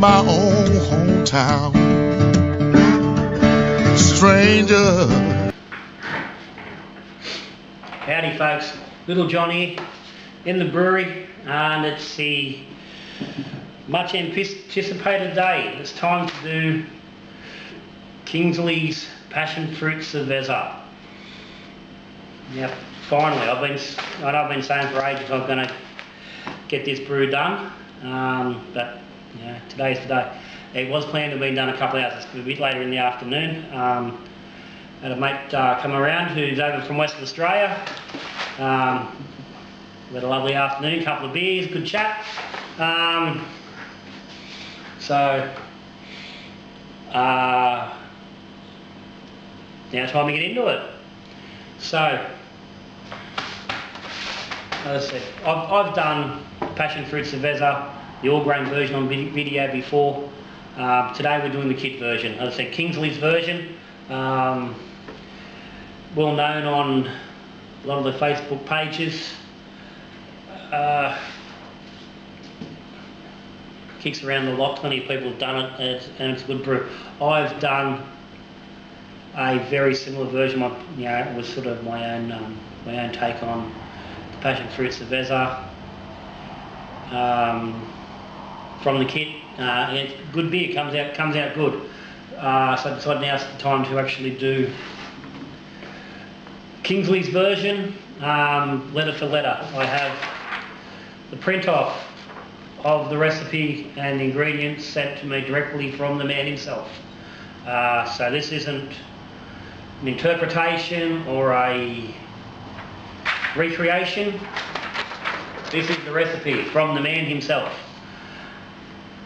my own hometown. Stranger. Howdy folks, Little John here in the brewery, and it's the much anticipated day. It's time to do Kingsley's Passionfruit Cerveza. Now finally, I've been saying for ages I'm going to get this brew done, but you know, today's the day. It was planned to be done a couple of hours, a bit later in the afternoon. Had a mate come around who's over from Western Australia. We had a lovely afternoon, couple of beers, good chat. Now time to get into it. So, as I said, I've done Passionfruit Cerveza, the all-grain version on video before. Today we're doing the kit version. As I said, Kingsley's version. Well known on a lot of the Facebook pages. Kicks around the lot, plenty of people have done it, and it's a good brew. I've done a very similar version. You know, it was sort of my own take on the Passionfruit Cerveza from the kit. It's good beer, comes out good. So I decided now's the time to actually do Kingsley's version, letter for letter. I have the print off of the recipe and the ingredients sent to me directly from the man himself. So this isn't an interpretation or a recreation. This is the recipe from the man himself.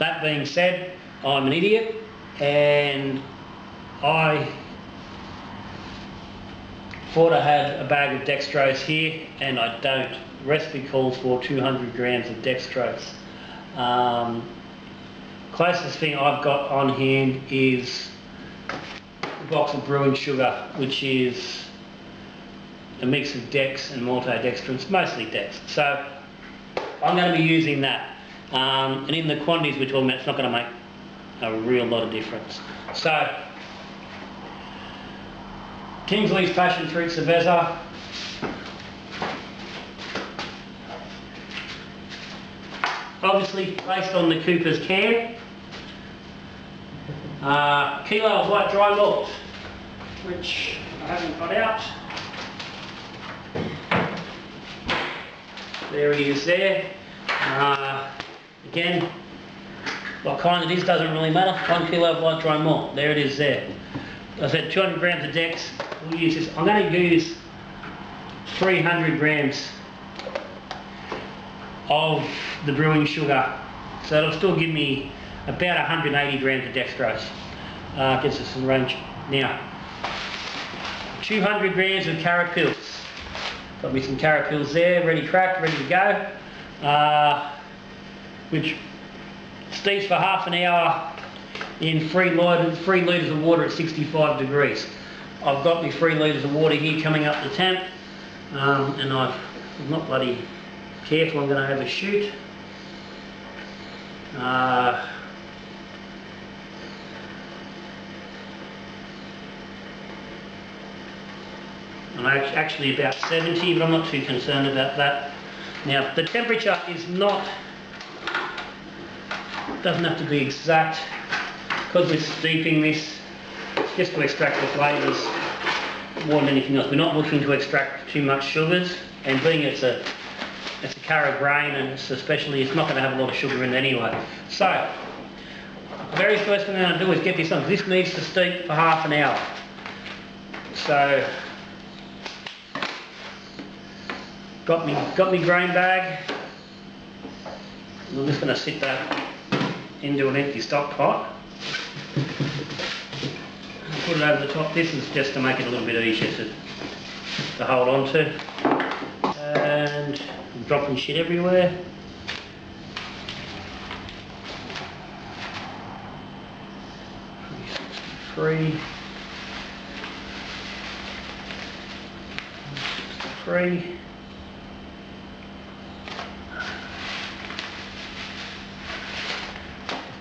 That being said, I'm an idiot and I thought I had a bag of dextrose here, and I don't. The recipe calls for 200 grams of dextrose. Closest thing I've got on hand is a box of brewing sugar, which is a mix of dex and maltodextrin, mostly dex. So I'm going to be using that. And in the quantities we're talking about, it's not going to make a real lot of difference. So, Kingsley's Passionfruit Cerveza. Obviously based on the Cooper's can. Kilo of white dry malt, which I haven't got out. There he is there. Again, what kind it is doesn't really matter. 1 kilo of white dry malt. There it is there. I said 200 grams of dex. We'll use this. I'm going to use 300 grams of the brewing sugar. So it'll still give me about 180 grams of dextrose. Gives us some range. Now, 200 grams of carrot pills. Got me some carrot pills there, ready cracked, ready to go. Which steeps for half an hour in 3 litres of water at 65 degrees. I've got my 3 litres of water here coming up the tank, and I'm not bloody careful, I'm going to overshoot. I'm actually about 70, but I'm not too concerned about that. Now, the temperature is not, doesn't have to be exact, because we're steeping this just to extract the flavours more than anything else. We're not looking to extract too much sugars, and being it's a carat grain, and it's not going to have a lot of sugar in it anyway. So, the very first thing I'm going to do is get this on. This needs to steep for half an hour. So, got me grain bag. I'm just going to sit that into an empty stock pot. Put it over the top. This is just to make it a little bit easier to hold on to. And I'm dropping shit everywhere. Three.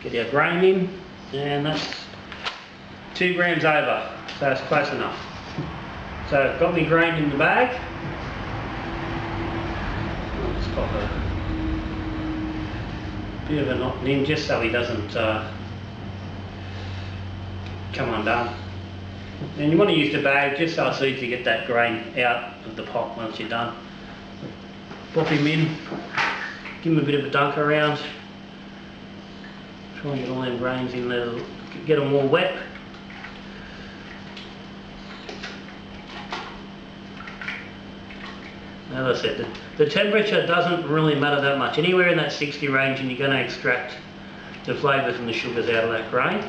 Get our grain in, and that's 2 grams over, so it's close enough. So I've got my grain in the bag. I'll just pop a bit of a knot in just so he doesn't come undone. And you want to use the bag just so it's easy to get that grain out of the pot once you're done. Pop him in, give him a bit of a dunk around. Try and get all them grains in there, get them all wet. As I said, the temperature doesn't really matter that much. Anywhere in that 60 range and you're going to extract the flavours and the sugars out of that grain.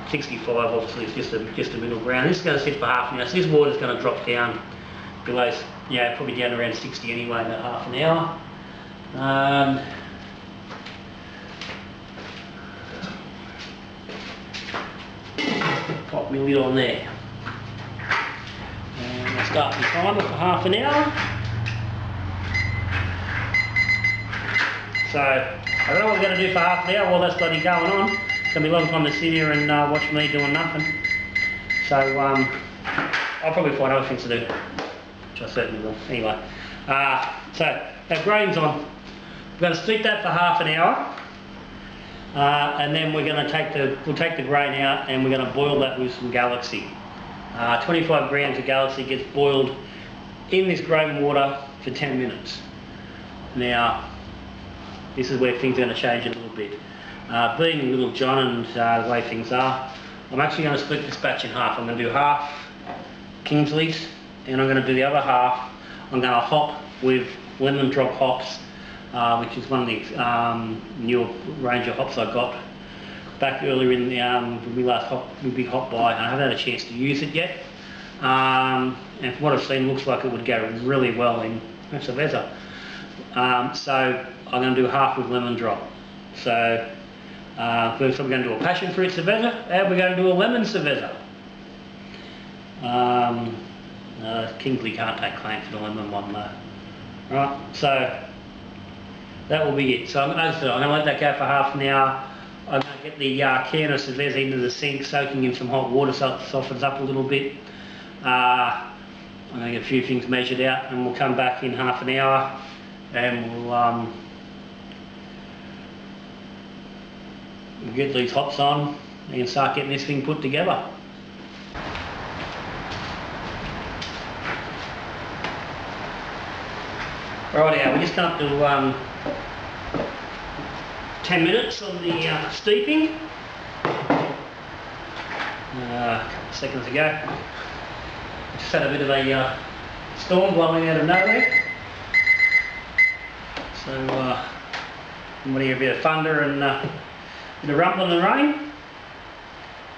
65 obviously is just a middle ground. This is going to sit for half an hour, so this water is going to drop down below, yeah, probably down around 60 anyway in about half an hour. Pop my lid on there. And I'll start my timer for half an hour. So, I don't know what we're going to do for half an hour while that's bloody going on. It's going to be a long time to sit here and watch me doing nothing. So, I'll probably find other things to do, which I certainly will. Anyway, so that grain's on. We're going to steep that for half an hour. And then we're going to take the grain out and we're going to boil that with some Galaxy. 25 grams of Galaxy gets boiled in this grain water for 10 minutes. Now, this is where things are going to change a little bit. Being little John and the way things are, I'm actually going to split this batch in half. I'm going to do half Kingsley's and I'm going to do the other half. I'm going to hop with Lemndrop hops, which is one of the newer range of hops I got back earlier in the we last big hop buy, and I haven't had a chance to use it yet. And from what I've seen, looks like it would go really well in Cerveza. So I'm going to do half with Lemndrop. So first we're going to do a Passionfruit Cerveza, and we're going to do a Lemon Cerveza. Kingsley can't take claim for the lemon one though. Right, so that will be it. So I'm going to let that go for half an hour. I'm going to get the can of Cerveza into the sink, soaking in some hot water so it softens up a little bit. I'm going to get a few things measured out, and we'll come back in half an hour and we'll get these hops on and start getting this thing put together. Rightio, we're just up to 10 minutes on the steeping. A couple of seconds ago. Just had a bit of a storm blowing out of nowhere. So I'm going to hear a bit of thunder and a bit of rumbling and rain.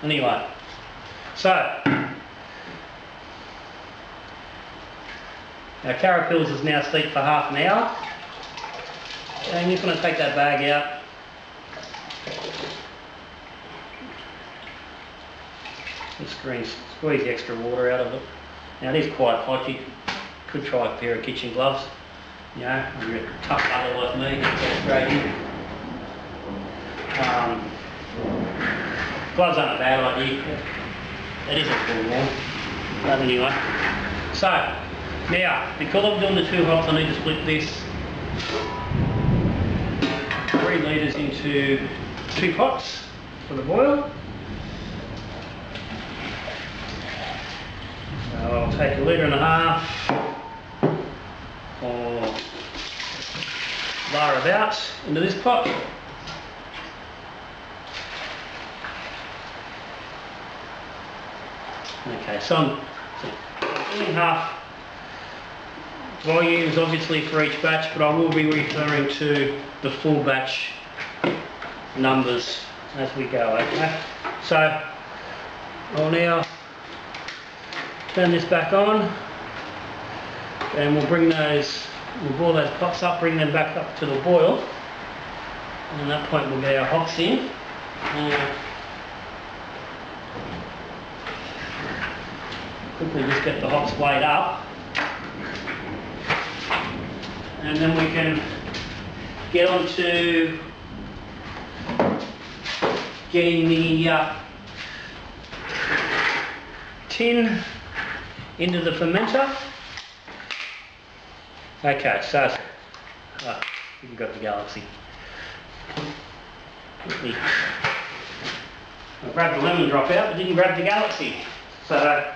Anyway, so our Carapils is now steeped for half an hour. And I'm just going to take that bag out. And squeeze the extra water out of it. Now it is quite hot. You could try a pair of kitchen gloves. You know, if you're a tough bugger like me, get straight in. Gloves aren't a bad idea. It is a full warm. But anyway. So, now, because I'm doing the 2 hops, I need to split this 3 litres into 2 pots for the boil. So I'll take 1.5 litres or thereabouts into this pot. Okay, so I'm doing half volumes obviously for each batch, but I will be referring to the full batch numbers as we go, okay? So I'll now turn this back on and we'll boil those pots up, bring them back up to the boil, and at that point we'll get our hops in. Quickly just get the hops weighed up. And then we can get on to getting the tin into the fermenter. Okay, so you've got the Galaxy. I grabbed the Lemndrop out, but didn't grab the Galaxy. So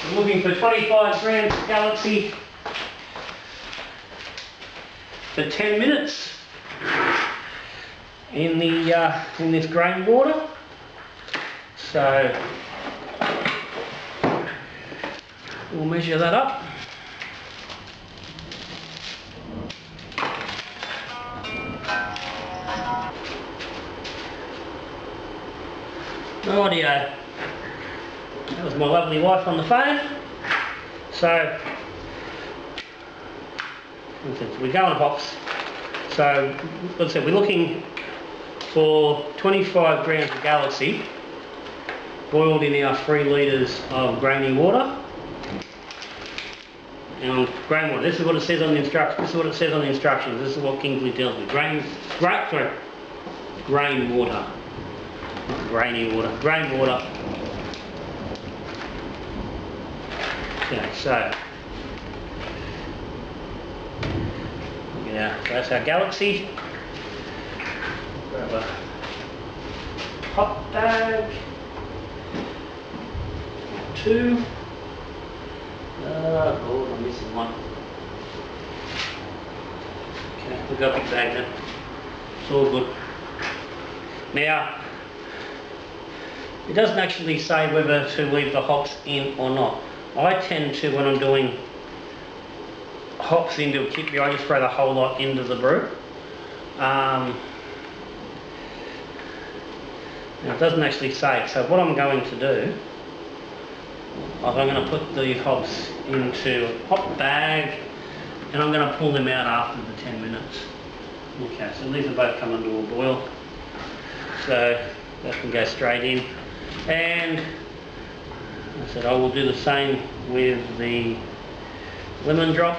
I'm looking for 25 grams of Galaxy for 10 minutes in this grain water. So we'll measure that up. Audio. That was my lovely wife on the phone. So we're going hops. So let's say we're looking for 25 grams of Galaxy boiled in our 3 litres of grainy water. And grain water, this is what it says on the instructions. This is what it says on the instructions. This is what Kingsley tells me. Grain water. Grainy water. Grain water. Okay, so yeah, that's our Galaxy. Grab a hot bag. 2. Oh, I'm missing one. Okay, we've got a big bag then. It's all good. Now, it doesn't actually say whether to leave the hops in or not. I tend to, when I'm doing hops into a kit beer, I just throw the whole lot into the brew. Now it doesn't actually say, so what I'm going to do, I'm going to put the hops into a hop bag and I'm going to pull them out after the 10 minutes. Okay, so these are both coming to a boil, so that can go straight in. And I said I will do the same with the Lemndrop.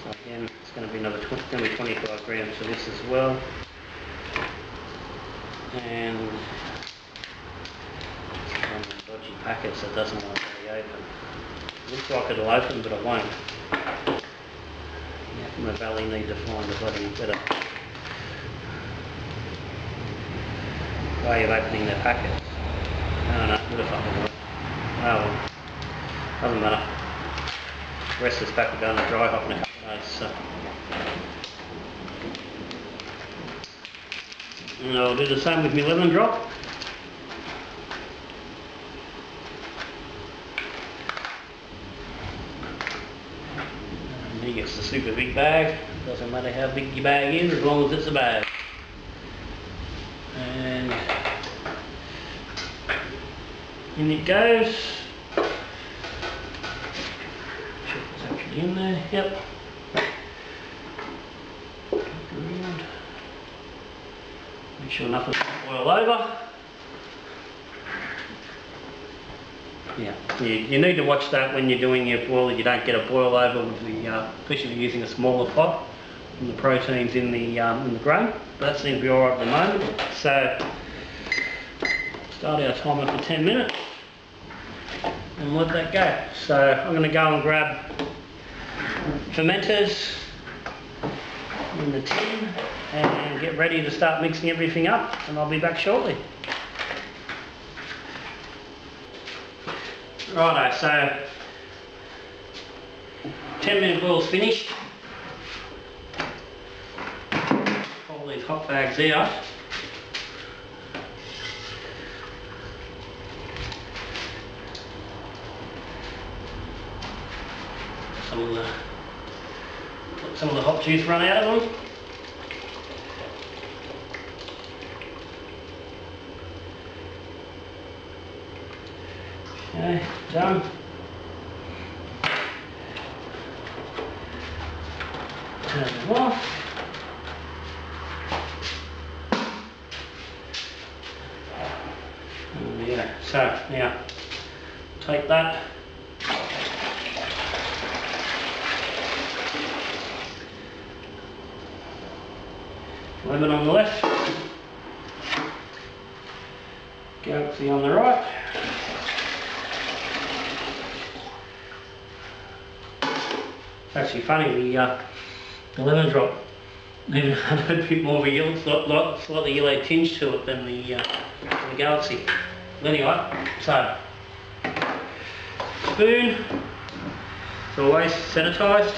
So again, it's going to be another 25 grams of this as well. And it's one of the dodgy packets that doesn't want to be open. It looks like it'll open, but it won't. Yeah, my belly need to find a bloody better way of opening their packets. Oh no, would have fucking worked. Oh well, doesn't matter. The rest of this pack will go in the dry hop in a couple of days, so. And I'll do the same with my Lemndrop. And he gets the super big bag. Doesn't matter how big your bag is, as long as it's a bag. And in it goes. Check it's actually in there. Yep. Around. Make sure nothing's going to boil over. Yeah, you need to watch that when you're doing your boil. You don't get a boil over with the, especially if you're using a smaller pot, and the protein's in the grain. But that seems to be alright at the moment. So start our timer for 10 minutes and let that go. So I'm going to go and grab fermenters in the tin and get ready to start mixing everything up, and I'll be back shortly. Righto, so 10-minute boil's finished. Pull these hot bags out. Some of the hop juice run out of them. Okay, done. Turn them off. Yeah, so now take that. lemon on the left, galaxy on the right. It's actually funny, the Lemndrop even had a bit more of a yellow, slightly yellow tinge to it than the galaxy. But anyway, so spoon, it's always sanitised.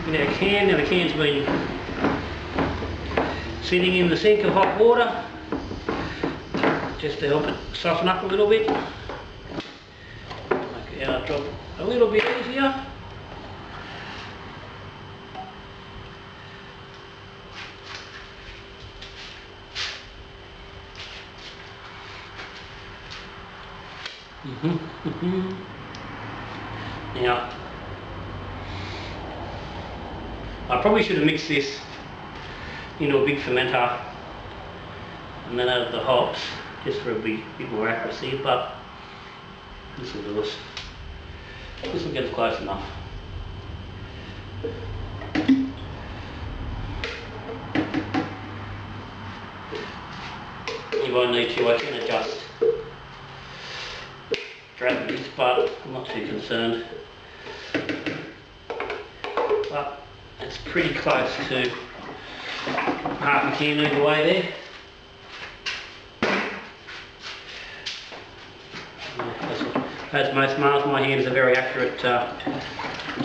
Look at our can. Now the can's been sitting in the sink of hot water just to help it soften up a little bit. Make our job a little bit easier. Now, I probably should have mixed this into a big fermenter and then added the hops just for a bit more accuracy, but this will do us. This will get us close enough. You won't need to, I can adjust gravities, but I'm not too concerned. But it's pretty close to half a can either way there. As most males, my hand is a very accurate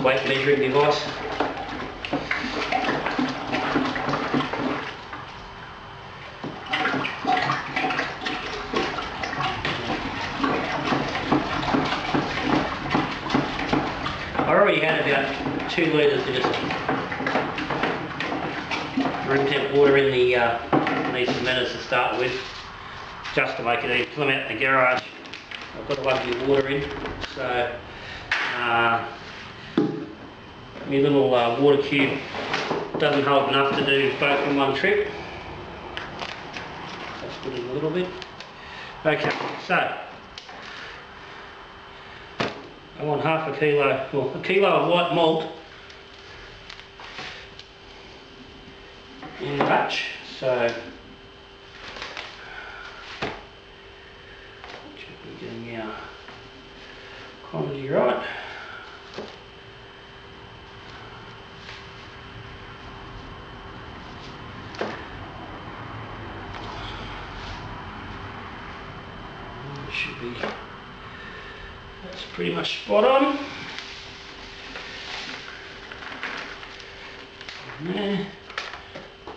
weight measuring device. I already had about 2 litres of just room temp water in the these fermenters to start with, just to make it easy. Till I'm out in the garage, I've got to lug the water in, so my little water cube doesn't hold enough to do both in one trip. Let's put in a little bit. Okay, so I want half a kilo, well, a kilo of white malt in the batch, so check we're getting our quantity right. It should be, that's pretty much spot on. There.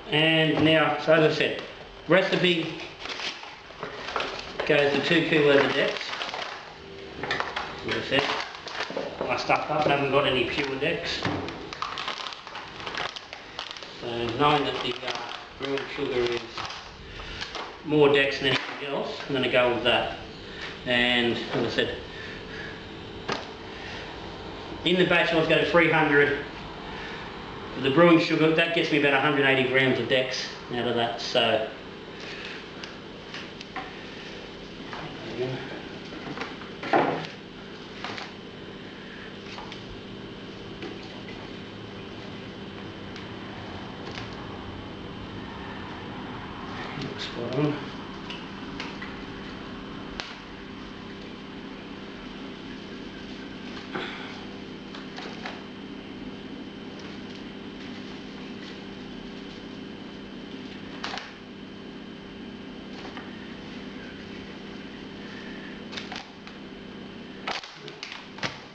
And now, so as I said, recipe goes to 2 kilos of dex. As I said, I stuffed up, I haven't got any pure dex. So knowing that the brewing sugar is more dex than anything else, I'm going to go with that. And as I said, in the batch I was going to 300. The brewing sugar, that gets me about 180 grams of dex out of that, so spot on.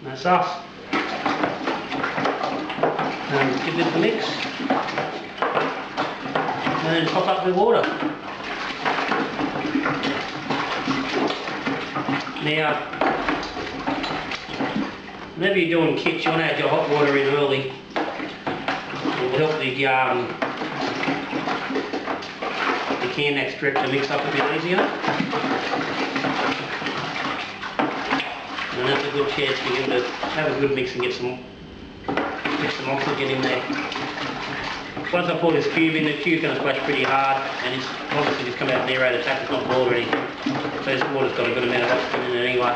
That's us. And give it a mix. And then top up with water. Now, whenever you're doing kits, you want to add your hot water in early. It will help the can extract to mix up a bit easier. And that's a good chance for you to have a good mix and get some oxygen in there. Once I pour this cube in, the cube's going to splash pretty hard, and it's obviously just come out near the tap, it's not boiled or anything. So this water's got a good amount of oxygen in it anyway.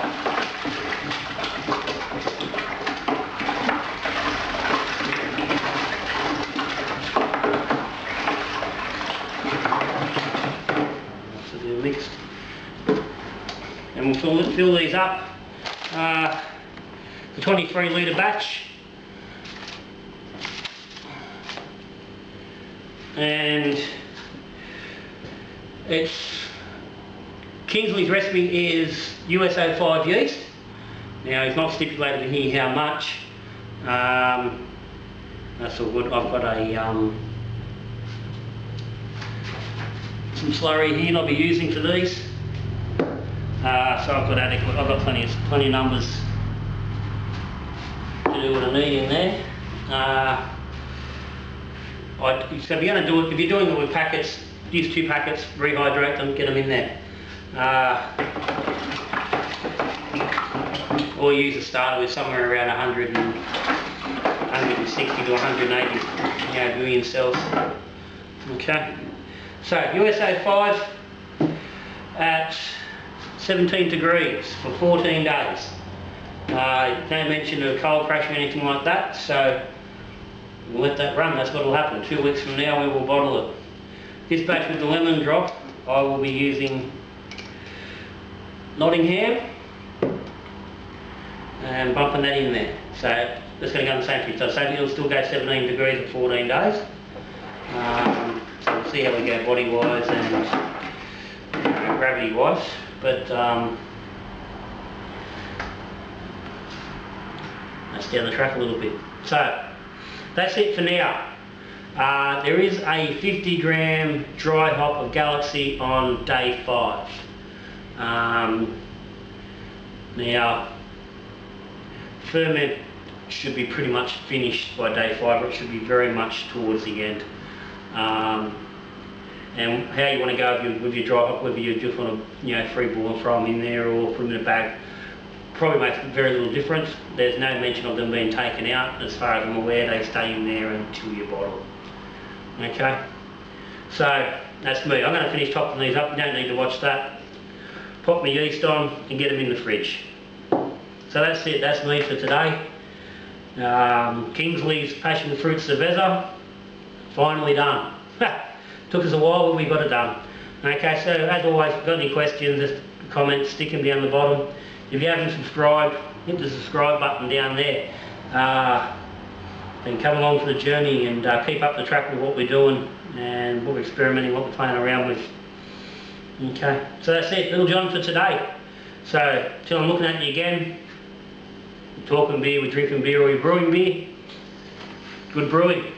mixed. And we'll fill these up. The 23 litre batch. And Kingsley's recipe is US-05 yeast. Now it's not stipulated in here how much. That's all good. I've got some slurry here I'll be using for these. So I've got adequate. I've got plenty of numbers to do what I need in there. So if you're going to do it, if you're doing it with packets, use 2 packets, rehydrate them, get them in there. Or use a starter with somewhere around 160 to 180 million cells. Okay. So USA 5 at 17 degrees for 14 days. No mention of cold crash or anything like that, so we'll let that run. That's what will happen. 2 weeks from now we will bottle it. This batch with the Lemndrop, I will be using Nottingham and bumping that in there. So that's going to go in the same fridge. So it'll still go 17 degrees at 14 days. So we'll see how we go body wise and gravity wise. But that's down the track a little bit. So that's it for now. There is a 50 gram dry hop of Galaxy on day 5. Now, ferment should be pretty much finished by day 5, or it should be very much towards the end. And how you want to go with your dry hop, whether you just want to free boil and throw them in there or put them in a bag, probably makes very little difference. There's no mention of them being taken out. As far as I'm aware, they stay in there until you bottle. Okay, so that's me. I'm going to finish topping these up. You don't need to watch that. Pop my yeast on and get them in the fridge. So that's it. That's me for today. Kingsley's Passionfruit Cerveza, finally done. Took us a while, but we got it done. Okay, so as always, if you've got any questions, just comments, stick them down the bottom. If you haven't subscribed, hit the subscribe button down there. And come along for the journey and keep up the track with what we're doing and what we're experimenting, what we're playing around with. Okay, so that's it, Little John for today. So, till I'm looking at you again, we're talking beer, we're drinking beer, or we're brewing beer. Good brewing.